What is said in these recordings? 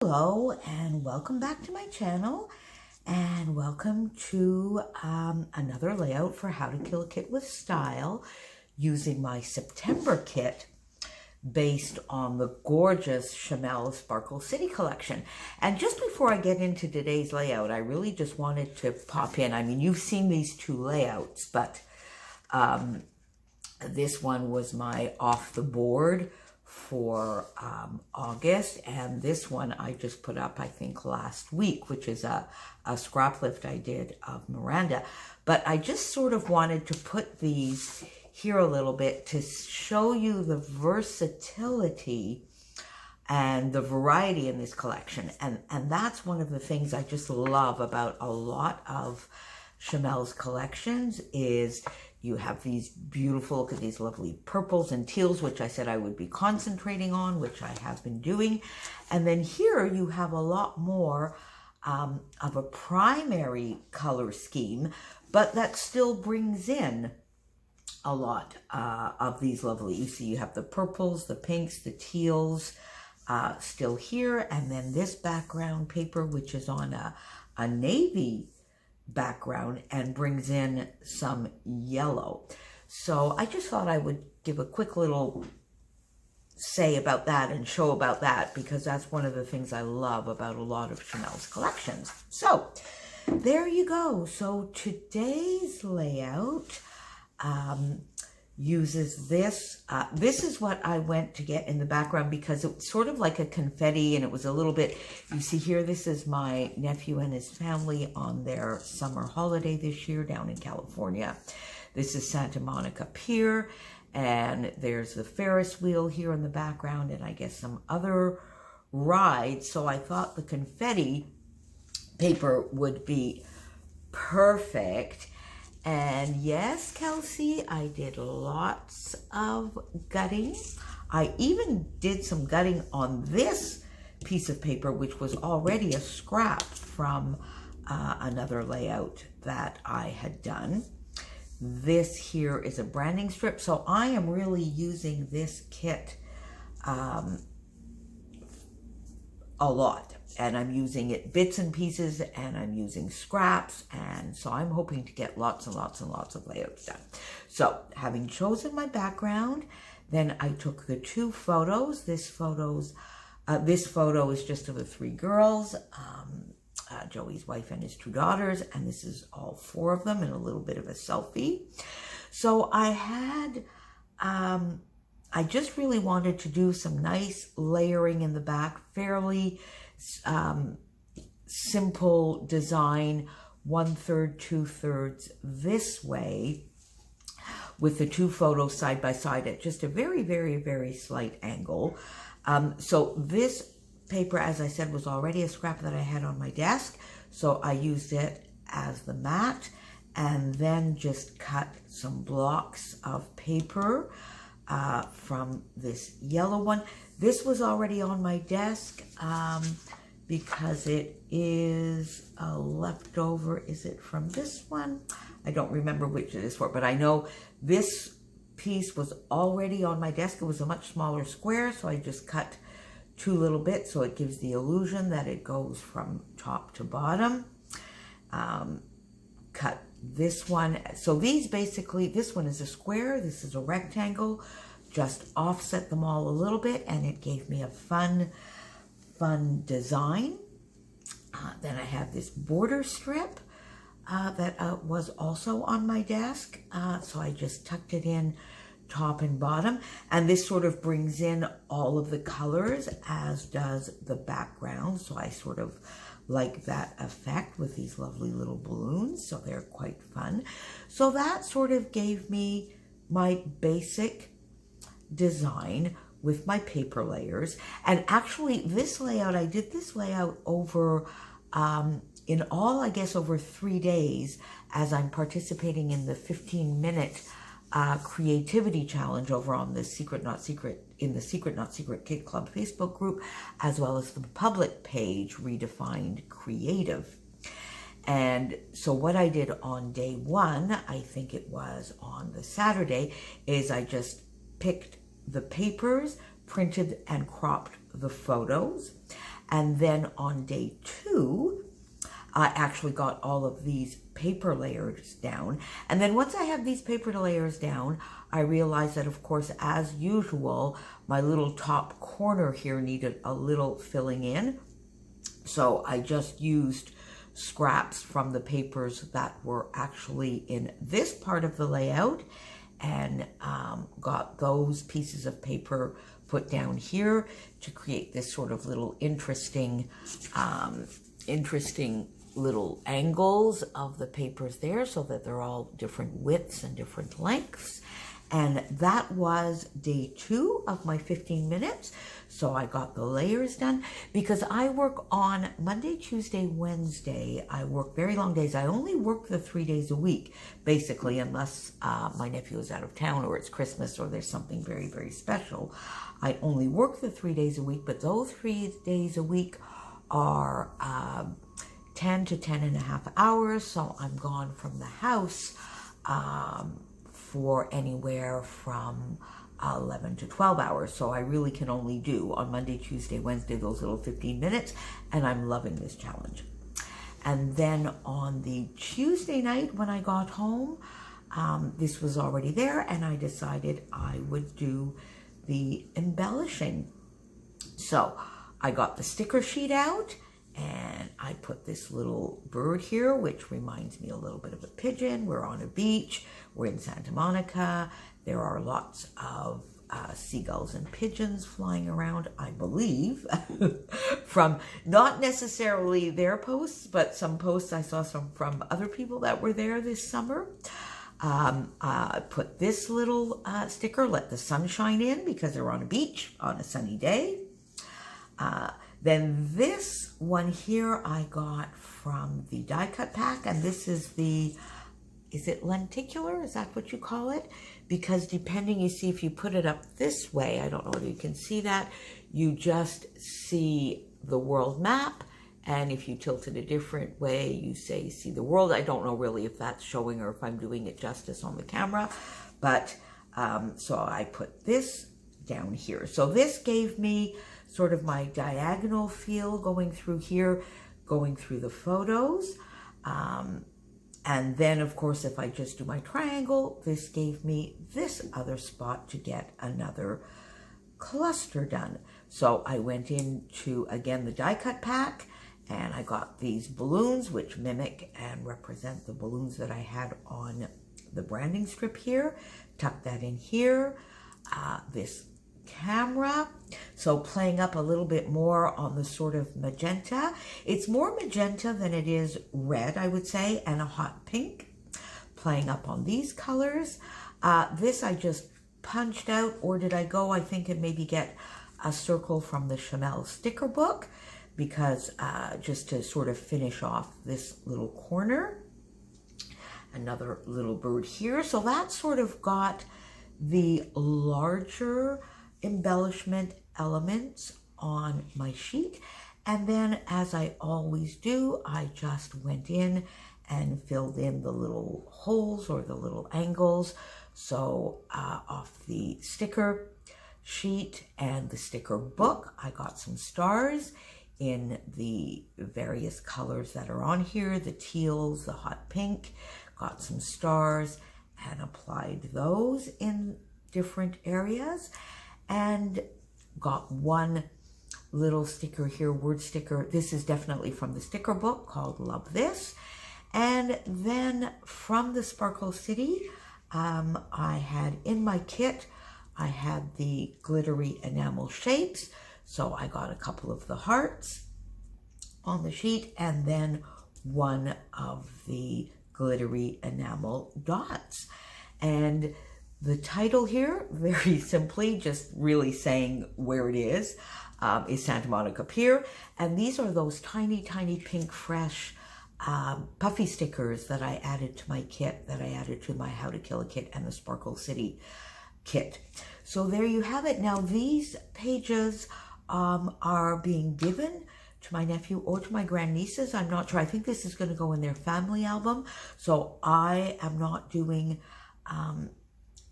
Hello and welcome back to my channel, and welcome to another layout for How to Kill a Kit with Style using my September kit based on the gorgeous Chanel Sparkle City collection. And just before I get into today's layout, I really just wanted to pop in. I mean, you've seen these two layouts, but this one was my off the board for August, and this one I just put up I think last week, which is a scrap lift I did of Miranda. But I just sort of wanted to put these here a little bit to show you the versatility and the variety in this collection, and that's one of the things I just love about a lot of Chanel's collections is you have these beautiful, look at these lovely purples and teals, which I said I would be concentrating on, which I have been doing. And then here you have a lot more of a primary color scheme, but that still brings in a lot of these lovely, you see you have the purples, the pinks, the teals still here. And then this background paper, which is on a navy background and brings in some yellow. So I just thought I would give a quick little say about that and show about that, because that's one of the things I love about a lot of Chanel's collections. So there you go. So today's layout uses this. This is what I went to get in the background because it's sort of like a confetti, and it was a little bit, you see here, this is my nephew and his family on their summer holiday this year down in California. This is Santa Monica Pier, and there's the Ferris wheel here in the background, and I guess some other rides. So I thought the confetti paper would be perfect. And yes, Kelsey, I did lots of gutting. I even did some gutting on this piece of paper, which was already a scrap from another layout that I had done. This here is a branding strip. So I am really using this kit a lot. And I'm using it bits and pieces, and I'm using scraps, and so I'm hoping to get lots and lots and lots of layouts done. So having chosen my background, then I took the two photos. This photo is just of the three girls, Joey's wife and his two daughters, and this is all four of them in a little bit of a selfie. So I had, I just really wanted to do some nice layering in the back, fairly simple design, 1/3, 2/3 this way, with the two photos side by side at just a very, very, very slight angle. So this paper, as I said, was already a scrap that I had on my desk, so I used it as the mat, and then just cut some blocks of paper from this yellow one. This was already on my desk because it is a leftover. Is it from this one? I don't remember which it is for, but I know this piece was already on my desk. It was a much smaller square, so I just cut two little bits so it gives the illusion that it goes from top to bottom. Cut this one. So these basically, this one is a square, this is a rectangle. Just offset them all a little bit, and it gave me a fun design. Then I have this border strip that was also on my desk. So I just tucked it in top and bottom, and this sort of brings in all of the colors, as does the background. So I sort of like that effect with these lovely little balloons, so they're quite fun. So that sort of gave me my basic design with my paper layers. And actually this layout, I did this layout over in all, I guess, over 3 days, as I'm participating in the 15-minute creativity challenge over on the Secret Not Secret Kit Club Facebook group, as well as the public page Redefined Creative. And so what I did on day one, I think it was on the Saturday, is I just picked the papers, printed and cropped the photos, And then on day 2, I actually got all of these paper layers down. And then once I have these paper layers down, I realized that, of course, as usual, my little top corner here needed a little filling in. So I just used scraps from the papers that were actually in this part of the layout and got those pieces of paper put down here to create this sort of little interesting little angles of the papers there, so that they're all different widths and different lengths. And that was day 2 of my 15 minutes. So I got the layers done because I work on Monday, Tuesday, Wednesday. I work very long days. I only work the 3 days a week, basically, unless my nephew is out of town or it's Christmas or there's something very, very special. I only work the 3 days a week, but those 3 days a week are 10 to 10 and a half hours. So I'm gone from the house for anywhere from 11 to 12 hours. So I really can only do on Monday, Tuesday, Wednesday, those little 15 minutes. And I'm loving this challenge. And then on the Tuesday night when I got home, this was already there, and I decided I would do the embellishing. So I got the sticker sheet out, and I put this little bird here, which reminds me a little bit of a pigeon. We're on a beach. We're in Santa Monica. There are lots of seagulls and pigeons flying around, I believe, from not necessarily their posts, but some posts I saw from other people that were there this summer. Put this little sticker, let the sun shine in, because they're on a beach on a sunny day. Then this one here I got from the die cut pack, and this is the, is it lenticular? Is that what you call it? Because depending, you see, if you put it up this way, I don't know whether you can see that, you just see the world map. And if you tilt it a different way, you say, see the world. I don't know really if that's showing or if I'm doing it justice on the camera. But so I put this down here. So this gave me sort of my diagonal feel going through here, going through the photos. And then, of course, if I just do my triangle, this gave me this other spot to get another cluster done. So I went into, again, the die cut pack, and I got these balloons, which mimic and represent the balloons that I had on the branding strip here. Tuck that in here. This camera, so playing up a little bit more on the sort of magenta. It's more magenta than it is red, I would say, and a hot pink. Playing up on these colors. This I just punched out, or did I go, I think, and maybe get a circle from the Chanel sticker book, because just to sort of finish off this little corner. Another little bird here. So that sort of got the larger embellishment elements on my sheet. And then, as I always do, I just went in and filled in the little holes or the little angles. So off the sticker sheet and the sticker book, I got some stars in the various colors that are on here, the teals, the hot pink, got some stars and applied those in different areas. And got one little sticker here, word sticker. This is definitely from the sticker book called Love This. And then from the Sparkle City, I had in my kit, I had the glittery enamel shapes. So I got a couple of the hearts on the sheet, and then one of the glittery enamel dots. And the title here, very simply, just really saying where it is Santa Monica Pier. And these are those tiny, tiny pink, fresh, puffy stickers that I added to my kit, that I added to my How to Kill a Kit and the Sparkle City kit. So there you have it. Now these pages are being given to my nephew or to my grandnieces. I'm not sure. I think this is going to go in their family album. So I am not doing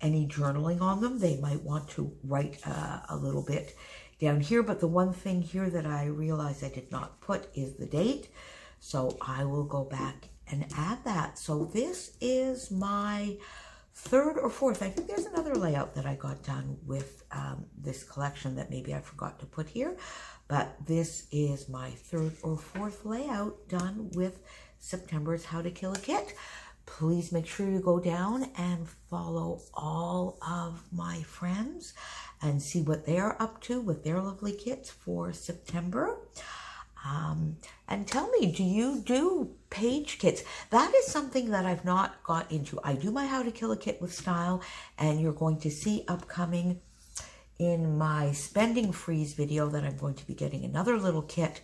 any journaling on them. They might want to write a little bit down here. But the one thing here that I realized I did not put is the date. So I will go back and add that. So this is my third or fourth. I think there's another layout that I got done with this collection that maybe I forgot to put here. But this is my third or fourth layout done with September's How to Kill a Kit. Please make sure you go down and follow all of my friends and see what they're up to with their lovely kits for September. And tell me, do you do page kits? That is something that I've not got into. I do my How to Kill a Kit with Style, and you're going to see upcoming in my spending freeze video that I'm going to be getting another little kit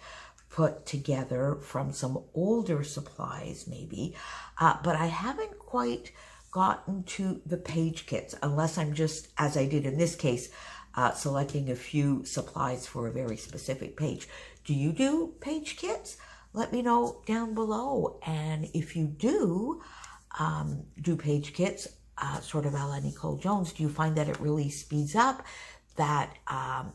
put together from some older supplies maybe, but I haven't quite gotten to the page kits unless I'm just, as I did in this case, selecting a few supplies for a very specific page. Do you do page kits? Let me know down below. And if you do page kits, sort of a la Nicole Jones, do you find that it really speeds up, that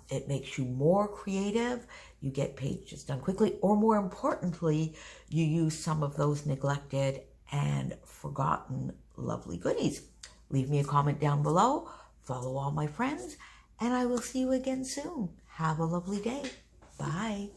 it makes you more creative, you get pages done quickly, or more importantly, you use some of those neglected and forgotten lovely goodies? Leave me a comment down below, follow all my friends, and I will see you again soon. Have a lovely day. Bye.